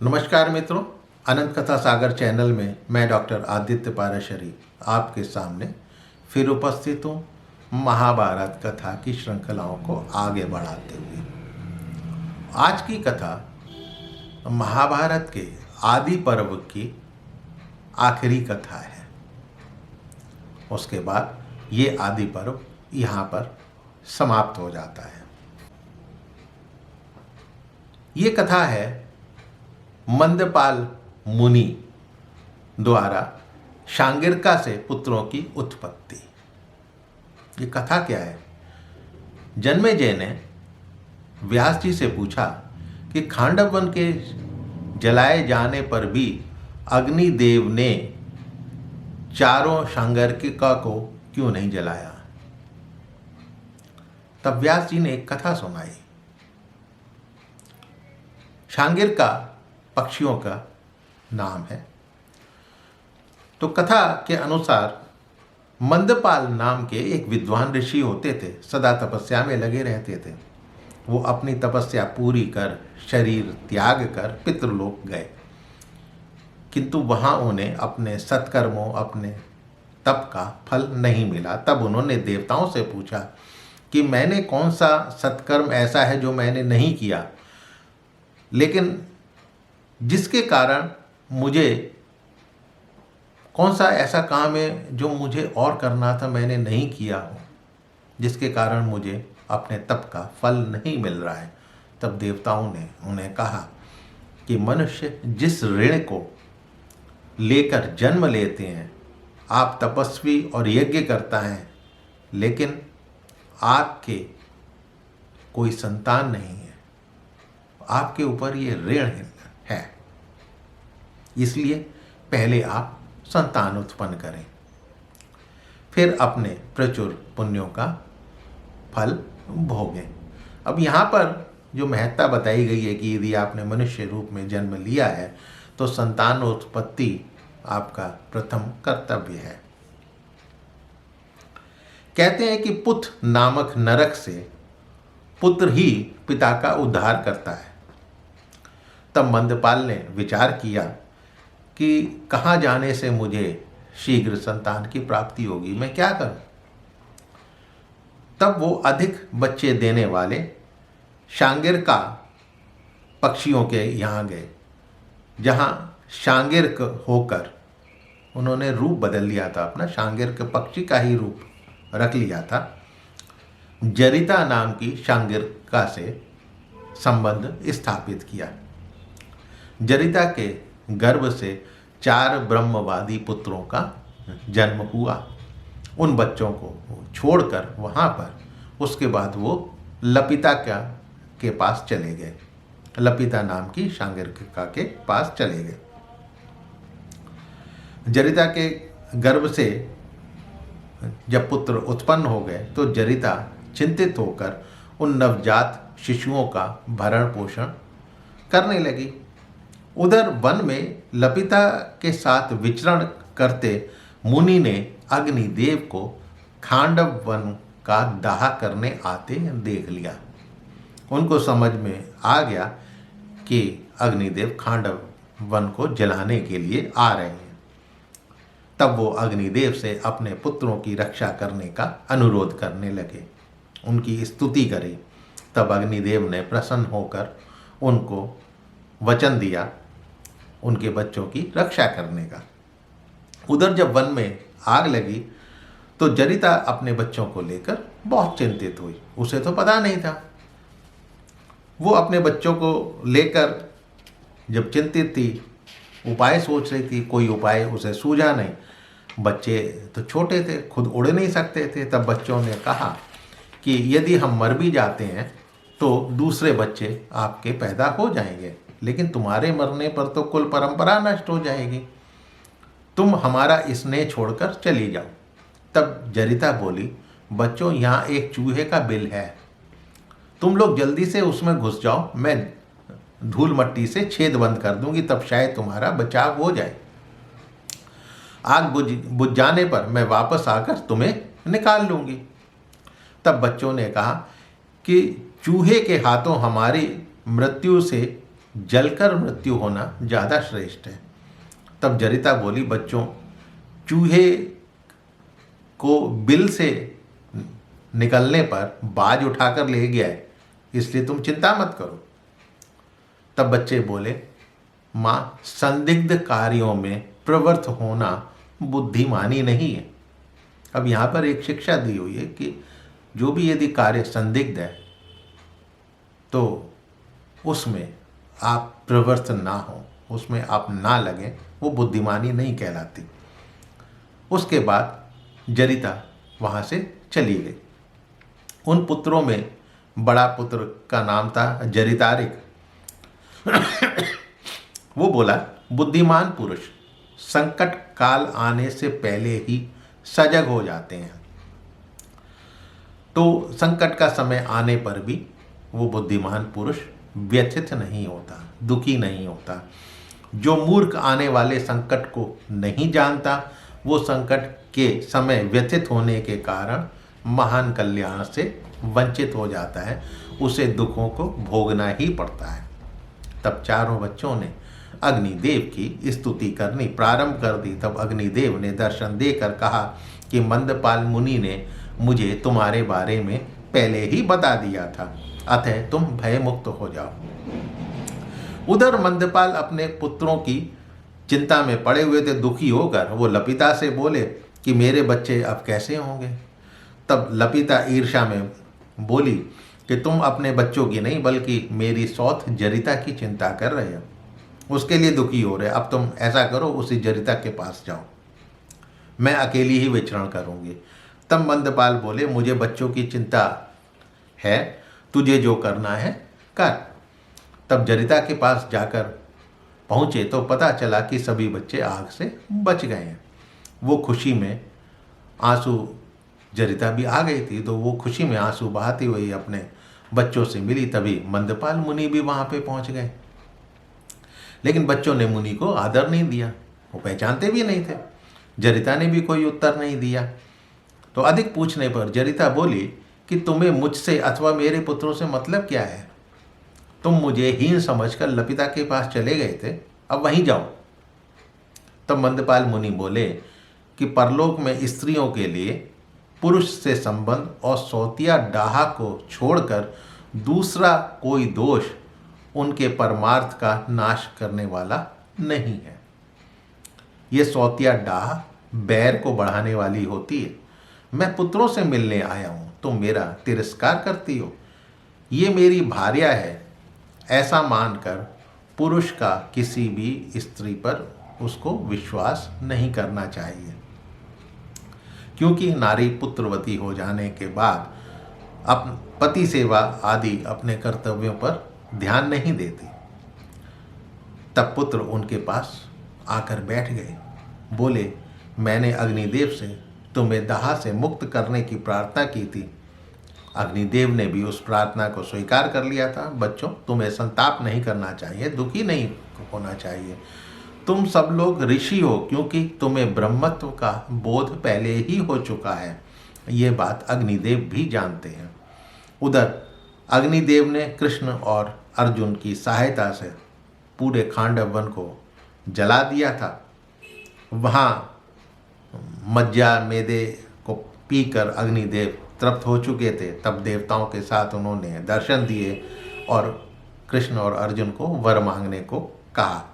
नमस्कार मित्रों, अनंत कथा सागर चैनल में मैं डॉक्टर आदित्य पाराशरी आपके सामने फिर उपस्थित हूँ महाभारत कथा की श्रृंखलाओं को आगे बढ़ाते हुए। आज की कथा महाभारत के आदि पर्व की आखिरी कथा है। उसके बाद ये आदि पर्व यहाँ पर समाप्त हो जाता है। ये कथा है मंदपाल मुनि द्वारा शांगिरका से पुत्रों की उत्पत्ति। ये कथा क्या है? जन्मेजय ने व्यास जी से पूछा कि खांडव वन के जलाए जाने पर भी अग्निदेव ने चारों शांगिरका को क्यों नहीं जलाया? तब व्यास जी ने एक कथा सुनाई। शांगिरका पक्षियों का नाम है। तो कथा के अनुसार मंदपाल नाम के एक विद्वान ऋषि होते थे, सदा तपस्या में लगे रहते थे। वो अपनी तपस्या पूरी कर शरीर त्याग कर पितृलोक गए, किंतु वहाँ उन्हें अपने सत्कर्मों अपने तप का फल नहीं मिला। तब उन्होंने देवताओं से पूछा कि मैंने कौन सा सत्कर्म ऐसा है जो मैंने नहीं किया, लेकिन जिसके कारण मुझे कौन सा ऐसा काम है जो मुझे और करना था मैंने नहीं किया हो, जिसके कारण मुझे अपने तप का फल नहीं मिल रहा है। तब देवताओं ने उन्हें कहा कि मनुष्य जिस ऋण को लेकर जन्म लेते हैं, आप तपस्वी और यज्ञ करता है, लेकिन आपके कोई संतान नहीं है, आपके ऊपर ये ऋण है, इसलिए पहले आप संतान उत्पन्न करें, फिर अपने प्रचुर पुण्यों का फल भोगें। अब यहाँ पर जो महत्ता बताई गई है कि यदि आपने मनुष्य रूप में जन्म लिया है तो संतान उत्पत्ति आपका प्रथम कर्तव्य है। कहते हैं कि पुत नामक नरक से पुत्र ही पिता का उद्धार करता है। तब मंदपाल ने विचार किया कि कहाँ जाने से मुझे शीघ्र संतान की प्राप्ति होगी, मैं क्या करूं? तब वो अधिक बच्चे देने वाले शांगिरका पक्षियों के यहाँ गए, जहाँ शांगिर्क होकर उन्होंने रूप बदल लिया था, अपना शांगिर्क पक्षी का ही रूप रख लिया था। जरिता नाम की शांगिरका से संबंध स्थापित किया। जरिता के गर्भ से 4 ब्रह्मवादी पुत्रों का जन्म हुआ। उन बच्चों को छोड़कर वहाँ पर उसके बाद वो लपिता के पास चले गए, लपिता नाम की शांगिरका के पास चले गए। जरिता के गर्भ से जब पुत्र उत्पन्न हो गए तो जरिता चिंतित होकर उन नवजात शिशुओं का भरण पोषण करने लगी। उधर वन में लपिता के साथ विचरण करते मुनि ने अग्निदेव को खांडव वन का दाह करने आते देख लिया। उनको समझ में आ गया कि अग्निदेव खांडव वन को जलाने के लिए आ रहे हैं। तब वो अग्निदेव से अपने पुत्रों की रक्षा करने का अनुरोध करने लगे, उनकी स्तुति करी। तब अग्निदेव ने प्रसन्न होकर उनको वचन दिया उनके बच्चों की रक्षा करने का। उधर जब वन में आग लगी तो जरिता अपने बच्चों को लेकर बहुत चिंतित हुई। उसे तो पता नहीं था। वो अपने बच्चों को लेकर जब चिंतित थी, उपाय सोच रही थी, कोई उपाय उसे सूझा नहीं। बच्चे तो छोटे थे, खुद उड़ नहीं सकते थे। तब बच्चों ने कहा कि यदि हम मर भी जाते हैं तो दूसरे बच्चे आपके पैदा हो जाएंगे, लेकिन तुम्हारे मरने पर तो कुल परंपरा नष्ट हो जाएगी, तुम हमारा स्नेह छोड़कर चली जाओ। तब जरिता बोली, बच्चों यहाँ एक चूहे का बिल है, तुम लोग जल्दी से उसमें घुस जाओ, मैं धूल मट्टी से छेद बंद कर दूंगी, तब शायद तुम्हारा बचाव हो जाए। आग बुझ जाने पर मैं वापस आकर तुम्हें निकाल लूंगी। तब बच्चों ने कहा कि चूहे के हाथों हमारी मृत्यु से जलकर मृत्यु होना ज़्यादा श्रेष्ठ है। तब जरिता बोली, बच्चों, चूहे को बिल से निकलने पर बाज उठाकर ले गया है, इसलिए तुम चिंता मत करो। तब बच्चे बोले, माँ, संदिग्ध कार्यों में प्रवृत्त होना बुद्धिमानी नहीं है। अब यहाँ पर एक शिक्षा दी हुई है कि जो भी यदि कार्य संदिग्ध है तो उसमें आप प्रवृत्त ना हो, उसमें आप ना लगें, वो बुद्धिमानी नहीं कहलाती। उसके बाद जरिता वहाँ से चली गई। उन पुत्रों में बड़ा पुत्र का नाम था जरितारिक। वो बोला, बुद्धिमान पुरुष संकट काल आने से पहले ही सजग हो जाते हैं, तो संकट का समय आने पर भी वो बुद्धिमान पुरुष व्यथित नहीं होता, दुखी नहीं होता। जो मूर्ख आने वाले संकट को नहीं जानता, वो संकट के समय व्यथित होने के कारण महान कल्याण से वंचित हो जाता है, उसे दुखों को भोगना ही पड़ता है। तब चारों बच्चों ने अग्निदेव की स्तुति करनी प्रारंभ कर दी। तब अग्निदेव ने दर्शन देकर कहा कि मंदपाल मुनि ने मुझे तुम्हारे बारे में पहले ही बता दिया था, अतः तुम भयमुक्त हो जाओ। उधर मंदपाल अपने पुत्रों की चिंता में पड़े हुए थे। दुखी होकर वो लपिता से बोले कि मेरे बच्चे अब कैसे होंगे। तब लपिता ईर्ष्या में बोली कि तुम अपने बच्चों की नहीं बल्कि मेरी सौत जरिता की चिंता कर रहे हो, उसके लिए दुखी हो रहे। अब तुम ऐसा करो, उसी जरिता के पास जाओ, मैं अकेली ही विचरण करूंगी। तब मंदपाल बोले, मुझे बच्चों की चिंता है, तुझे जो करना है कर। तब जरिता के पास जाकर पहुंचे तो पता चला कि सभी बच्चे आग से बच गए हैं। वो खुशी में आंसू, जरिता भी आ गई थी तो वो खुशी में आंसू बहाती हुई अपने बच्चों से मिली। तभी मंदपाल मुनि भी वहाँ पे पहुँच गए, लेकिन बच्चों ने मुनि को आदर नहीं दिया, वो पहचानते भी नहीं थे। जरिता ने भी कोई उत्तर नहीं दिया। तो अधिक पूछने पर जरिता बोली कि तुम्हें मुझसे अथवा मेरे पुत्रों से मतलब क्या है? तुम मुझे हीन समझकर लपिता के पास चले गए थे, अब वहीं जाओ। तब मंदपाल मुनि बोले कि परलोक में स्त्रियों के लिए पुरुष से संबंध और सौतिया डाहा को छोड़कर दूसरा कोई दोष उनके परमार्थ का नाश करने वाला नहीं है। ये सौतिया डाह बैर को बढ़ाने वाली होती है। मैं पुत्रों से मिलने आया हूँ, तुम मेरा तिरस्कार करती हो। ये मेरी भार्या है, ऐसा मानकर पुरुष का किसी भी स्त्री पर उसको विश्वास नहीं करना चाहिए, क्योंकि नारी पुत्रवती हो जाने के बाद पति सेवा आदि अपने कर्तव्यों पर ध्यान नहीं देती। तब पुत्र उनके पास आकर बैठ गए। बोले, मैंने अग्निदेव से तुम्हें दाह से मुक्त करने की प्रार्थना की थी। अग्निदेव ने भी उस प्रार्थना को स्वीकार कर लिया था। बच्चों, तुम्हें संताप नहीं करना चाहिए, दुखी नहीं होना चाहिए। तुम सब लोग ऋषि हो, क्योंकि तुम्हें ब्रह्मत्व का बोध पहले ही हो चुका है। ये बात अग्निदेव भी जानते हैं। उधर अग्निदेव ने कृष्ण और अर्जुन की सहायता से पूरे खांडव वन को जला दिया था। वहाँ मज्जा मेदे को पीकर अग्निदेव तृप्त हो चुके थे। तब देवताओं के साथ उन्होंने दर्शन दिए और कृष्ण और अर्जुन को वर मांगने को कहा।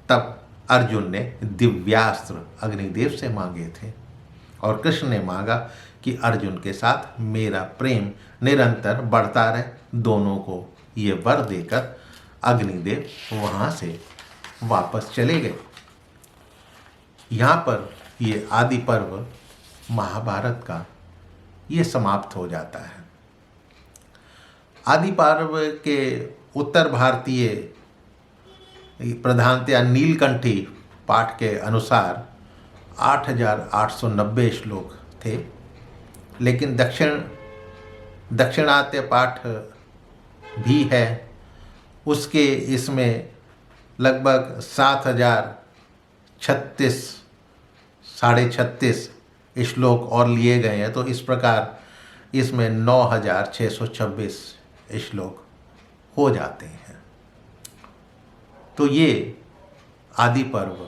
तब अर्जुन ने दिव्यास्त्र अग्निदेव से मांगे थे और कृष्ण ने मांगा कि अर्जुन के साथ मेरा प्रेम निरंतर बढ़ता रहे। दोनों को ये वर देकर अग्निदेव वहाँ से वापस चले गए। यहाँ पर ये आदि पर्व महाभारत का ये समाप्त हो जाता है। आदि पर्व के उत्तर भारतीय प्रधानतया नीलकंठी पाठ के अनुसार 8,890 श्लोक थे, लेकिन दक्षिणात्य पाठ भी है, उसके इसमें लगभग 7,036 श्लोक और लिए गए हैं। तो इस प्रकार इसमें 9,626 श्लोक हो जाते हैं। तो ये आदि पर्व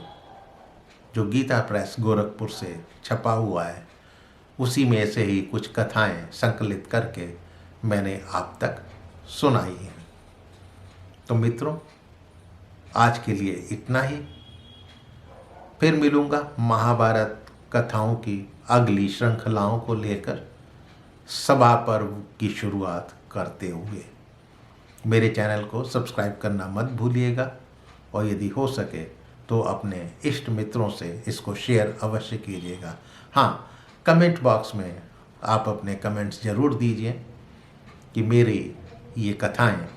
जो गीता प्रेस गोरखपुर से छपा हुआ है, उसी में से ही कुछ कथाएं संकलित करके मैंने आप तक सुनाई हैं। तो मित्रों, आज के लिए इतना ही। फिर मिलूंगा महाभारत कथाओं की अगली श्रृंखलाओं को लेकर, सभा पर्व की शुरुआत करते हुए। मेरे चैनल को सब्सक्राइब करना मत भूलिएगा, और यदि हो सके तो अपने इष्ट मित्रों से इसको शेयर अवश्य कीजिएगा। हाँ, कमेंट बॉक्स में आप अपने कमेंट्स ज़रूर दीजिए कि मेरी ये कथाएं,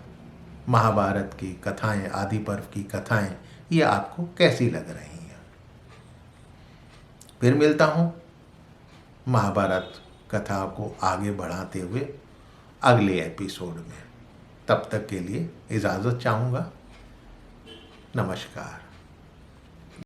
महाभारत की कथाएं, आदि पर्व की कथाएं, ये आपको कैसी लग रही हैं। फिर मिलता हूँ महाभारत कथा को आगे बढ़ाते हुए अगले एपिसोड में। तब तक के लिए इजाज़त चाहूँगा। नमस्कार।